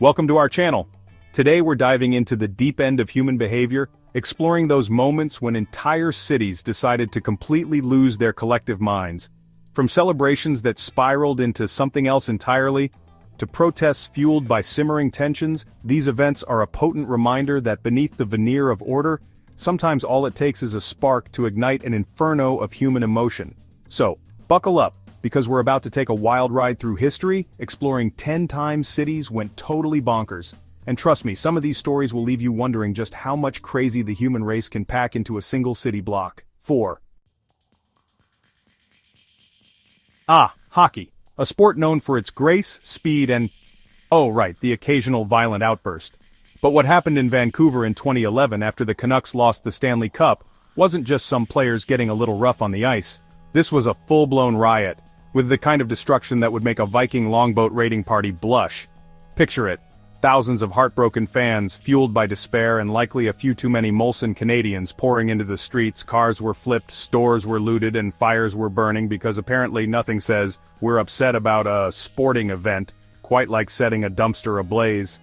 Welcome to our channel. Today we're diving into the deep end of human behavior, exploring those moments when entire cities decided to completely lose their collective minds. From celebrations that spiraled into something else entirely, to protests fueled by simmering tensions, these events are a potent reminder that beneath the veneer of order, sometimes all it takes is a spark to ignite an inferno of human emotion. So, buckle up, because we're about to take a wild ride through history, exploring 10 times cities went totally bonkers. And trust me, some of these stories will leave you wondering just how much crazy the human race can pack into a single city block. 4. Hockey. A sport known for its grace, speed, and, oh right, the occasional violent outburst. But what happened in Vancouver in 2011 after the Canucks lost the Stanley Cup wasn't just some players getting a little rough on the ice. This was a full-blown riot, with the kind of destruction that would make a Viking longboat raiding party blush. Picture it. Thousands of heartbroken fans, fueled by despair and likely a few too many Molson Canadians pouring into the streets. Cars were flipped, stores were looted, and fires were burning because apparently nothing says, "We're upset about a sporting event," quite like setting a dumpster ablaze.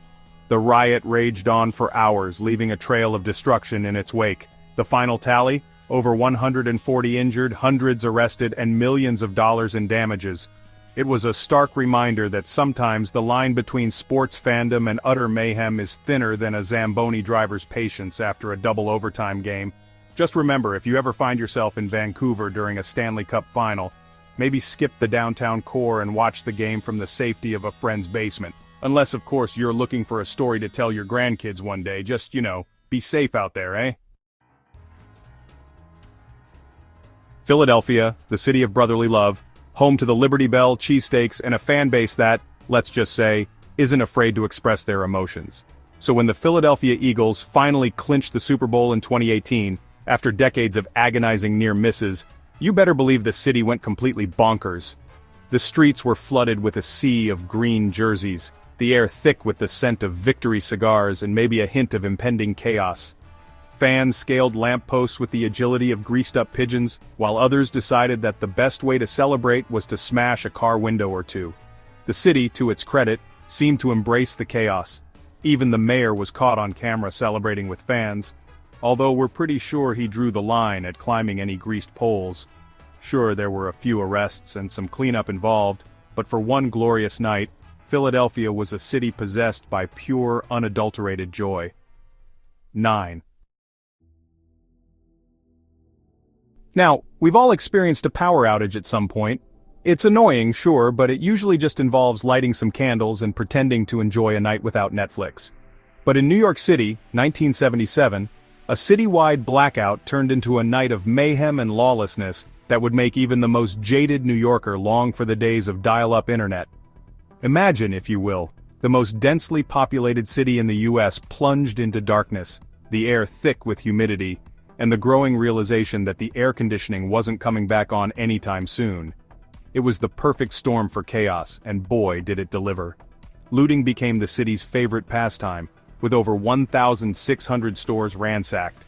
The riot raged on for hours, leaving a trail of destruction in its wake. The final tally? Over 140 injured, hundreds arrested, and millions of dollars in damages. It was a stark reminder that sometimes the line between sports fandom and utter mayhem is thinner than a Zamboni driver's patience after a double overtime game. Just remember, if you ever find yourself in Vancouver during a Stanley Cup final, maybe skip the downtown core and watch the game from the safety of a friend's basement. Unless, of course, you're looking for a story to tell your grandkids one day. Just, be safe out there, eh? Philadelphia, the city of brotherly love, home to the Liberty Bell, cheesesteaks, and a fan base that, let's just say, isn't afraid to express their emotions. So when the Philadelphia Eagles finally clinched the Super Bowl in 2018, after decades of agonizing near misses, you better believe the city went completely bonkers. The streets were flooded with a sea of green jerseys, the air thick with the scent of victory cigars and maybe a hint of impending chaos. Fans scaled lampposts with the agility of greased-up pigeons, while others decided that the best way to celebrate was to smash a car window or two. The city, to its credit, seemed to embrace the chaos. Even the mayor was caught on camera celebrating with fans, although we're pretty sure he drew the line at climbing any greased poles. Sure, there were a few arrests and some cleanup involved, but for one glorious night, Philadelphia was a city possessed by pure, unadulterated joy. 9. Now, we've all experienced a power outage at some point. It's annoying, sure, but it usually just involves lighting some candles and pretending to enjoy a night without Netflix. But in New York City, 1977, a citywide blackout turned into a night of mayhem and lawlessness that would make even the most jaded New Yorker long for the days of dial-up internet. Imagine, if you will, the most densely populated city in the US plunged into darkness, the air thick with humidity, and the growing realization that the air conditioning wasn't coming back on anytime soon. It was the perfect storm for chaos, and boy did it deliver. Looting became the city's favorite pastime, with over 1,600 stores ransacked.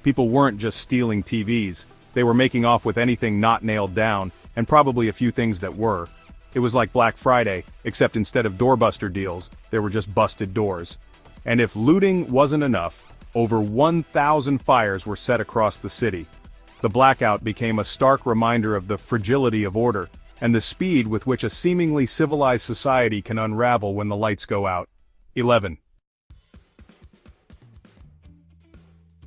People weren't just stealing TVs, they were making off with anything not nailed down, and probably a few things that were. It was like Black Friday, except instead of doorbuster deals, there were just busted doors. And if looting wasn't enough, over 1,000 fires were set across the city. The blackout became a stark reminder of the fragility of order, and the speed with which a seemingly civilized society can unravel when the lights go out. 11.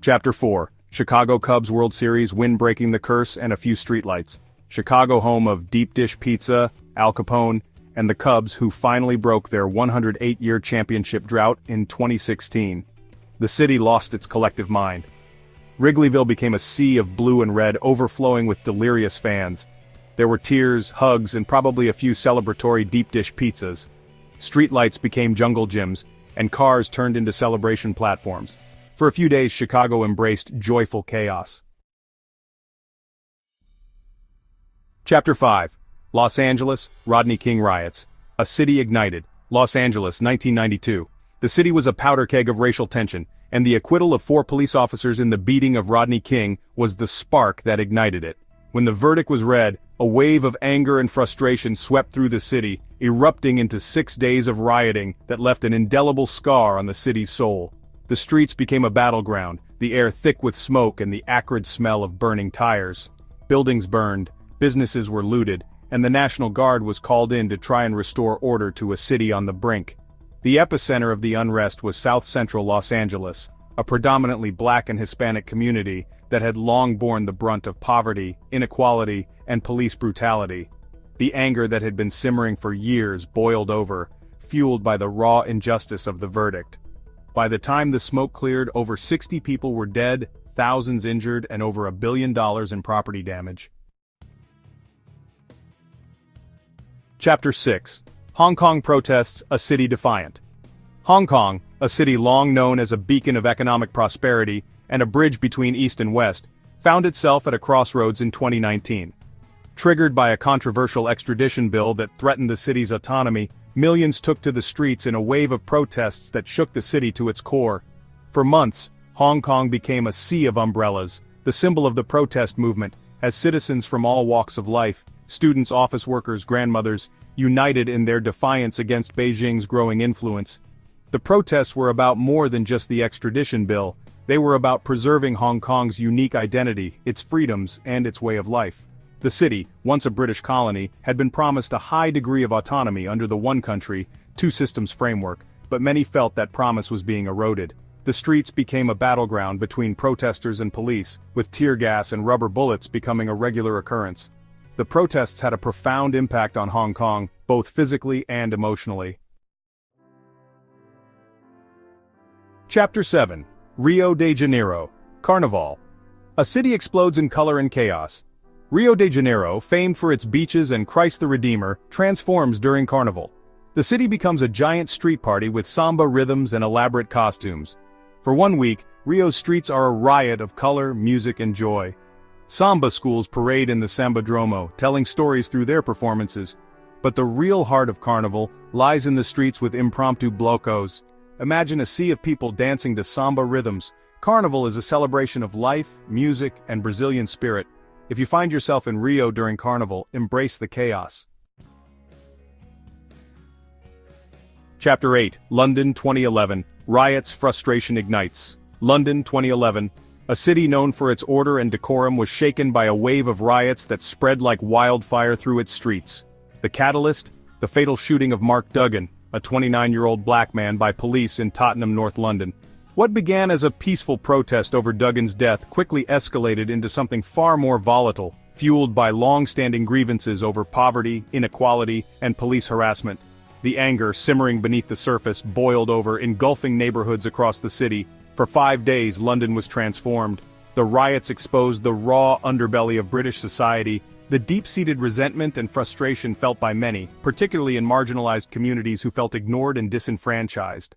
Chapter 4. Chicago Cubs World Series win breaking the curse and a few streetlights. Chicago, home of deep dish pizza, Al Capone, and the Cubs, who finally broke their 108-year championship drought in 2016. The city lost its collective mind. Wrigleyville became a sea of blue and red, overflowing with delirious fans. There were tears, hugs, and probably a few celebratory deep dish pizzas. Streetlights became jungle gyms, and cars turned into celebration platforms. For a few days, Chicago embraced joyful chaos. Chapter 5. Los Angeles, Rodney King riots. A city ignited. Los Angeles, 1992. The city was a powder keg of racial tension, and the acquittal of 4 police officers in the beating of Rodney King was the spark that ignited it. When the verdict was read, a wave of anger and frustration swept through the city, erupting into 6 days of rioting that left an indelible scar on the city's soul. The streets became a battleground, the air thick with smoke and the acrid smell of burning tires. Buildings burned, businesses were looted, and the National Guard was called in to try and restore order to a city on the brink. The epicenter of the unrest was south-central Los Angeles, a predominantly Black and Hispanic community that had long borne the brunt of poverty, inequality, and police brutality. The anger that had been simmering for years boiled over, fueled by the raw injustice of the verdict. By the time the smoke cleared, over 60 people were dead, thousands injured, and over $1 billion in property damage. Chapter 6. Hong Kong protests, a city defiant. Hong Kong, a city long known as a beacon of economic prosperity and a bridge between East and West, found itself at a crossroads in 2019. Triggered by a controversial extradition bill that threatened the city's autonomy, millions took to the streets in a wave of protests that shook the city to its core. For months, Hong Kong became a sea of umbrellas, the symbol of the protest movement, as citizens from all walks of life, students, office workers, grandmothers, united in their defiance against Beijing's growing influence. The protests were about more than just the extradition bill. They were about preserving Hong Kong's unique identity, its freedoms, and its way of life. The city, once a British colony, had been promised a high degree of autonomy under the one country, two systems framework, but many felt that promise was being eroded. The streets became a battleground between protesters and police, with tear gas and rubber bullets becoming a regular occurrence. The protests had a profound impact on Hong Kong, both physically and emotionally. Chapter 7. Rio de Janeiro. Carnival. A city explodes in color and chaos. Rio de Janeiro, famed for its beaches and Christ the Redeemer, transforms during Carnival. The city becomes a giant street party with samba rhythms and elaborate costumes. For 1 week, Rio's streets are a riot of color, music, and joy. Samba schools parade in the Sambadromo, telling stories through their performances. But the real heart of Carnival lies in the streets with impromptu blocos. Imagine a sea of people dancing to samba rhythms. Carnival is a celebration of life, music, and Brazilian spirit. If you find yourself in Rio during Carnival, embrace the chaos. Chapter 8. London 2011. Riots, frustration ignites. London 2011. A city known for its order and decorum was shaken by a wave of riots that spread like wildfire through its streets. The catalyst? The fatal shooting of Mark Duggan, a 29-year-old black man, by police in Tottenham, North London. What began as a peaceful protest over Duggan's death quickly escalated into something far more volatile, fueled by long-standing grievances over poverty, inequality, and police harassment. The anger, simmering beneath the surface, boiled over, engulfing neighborhoods across the city. For 5 days, London was transformed. The riots exposed the raw underbelly of British society, the deep-seated resentment and frustration felt by many, particularly in marginalized communities who felt ignored and disenfranchised.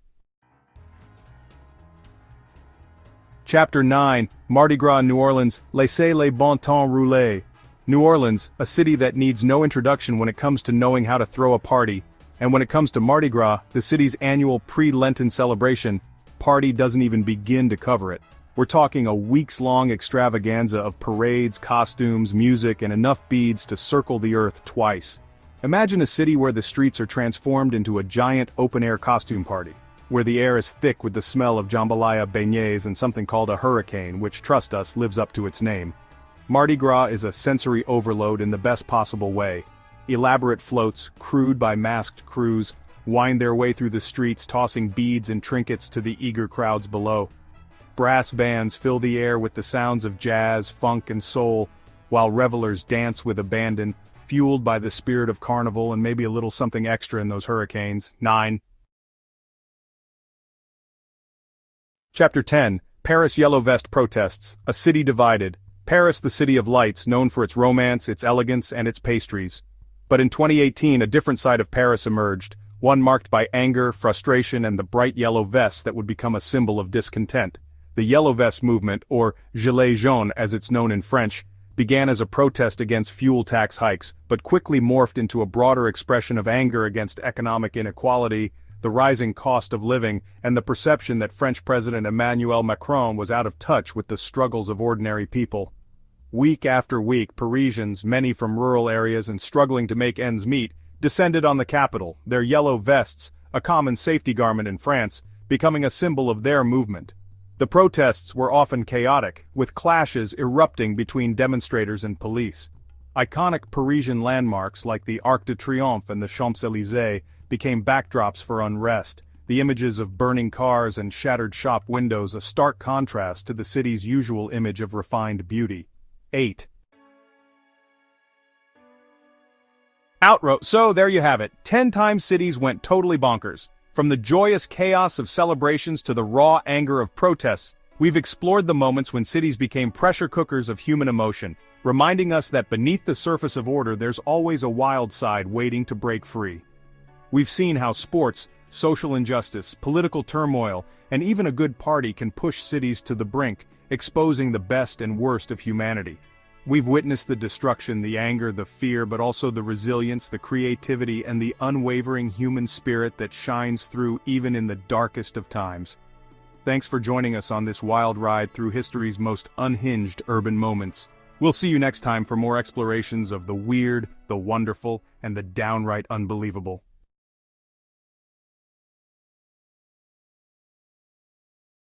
Chapter 9. Mardi Gras New Orleans, Laissez les bon temps rouler. New Orleans, a city that needs no introduction when it comes to knowing how to throw a party. And when it comes to Mardi Gras, the city's annual pre-Lenten celebration, party doesn't even begin to cover it. We're talking a weeks-long extravaganza of parades, costumes, music, and enough beads to circle the earth twice. Imagine a city where the streets are transformed into a giant open-air costume party, where the air is thick with the smell of jambalaya beignets and something called a hurricane, which, trust us, lives up to its name. Mardi Gras is a sensory overload in the best possible way. Elaborate floats, crewed by masked crews, wind their way through the streets, tossing beads and trinkets to the eager crowds below. Brass bands fill the air with the sounds of jazz, funk, and soul, while revelers dance with abandon, fueled by the spirit of Carnival and maybe a little something extra in those hurricanes. 9. Chapter 10. Paris Yellow Vest protests, a city divided. Paris, the city of lights, known for its romance, its elegance, and its pastries. But in 2018, a different side of Paris emerged, one marked by anger, frustration, and the bright yellow vests that would become a symbol of discontent. The Yellow Vest movement, or Gilets jaunes as it's known in French, began as a protest against fuel tax hikes, but quickly morphed into a broader expression of anger against economic inequality, the rising cost of living, and the perception that French President Emmanuel Macron was out of touch with the struggles of ordinary people. Week after week, Parisians, many from rural areas and struggling to make ends meet, descended on the capital, their yellow vests, a common safety garment in France, becoming a symbol of their movement. The protests were often chaotic, with clashes erupting between demonstrators and police. Iconic Parisian landmarks like the Arc de Triomphe and the Champs-Élysées became backdrops for unrest, the images of burning cars and shattered shop windows a stark contrast to the city's usual image of refined beauty. 8. So there you have it, 10 times cities went totally bonkers. From the joyous chaos of celebrations to the raw anger of protests, we've explored the moments when cities became pressure cookers of human emotion, reminding us that beneath the surface of order there's always a wild side waiting to break free. We've seen how sports, social injustice, political turmoil, and even a good party can push cities to the brink, exposing the best and worst of humanity. We've witnessed the destruction, the anger, the fear, but also the resilience, the creativity, and the unwavering human spirit that shines through even in the darkest of times. Thanks for joining us on this wild ride through history's most unhinged urban moments. We'll see you next time for more explorations of the weird, the wonderful, and the downright unbelievable.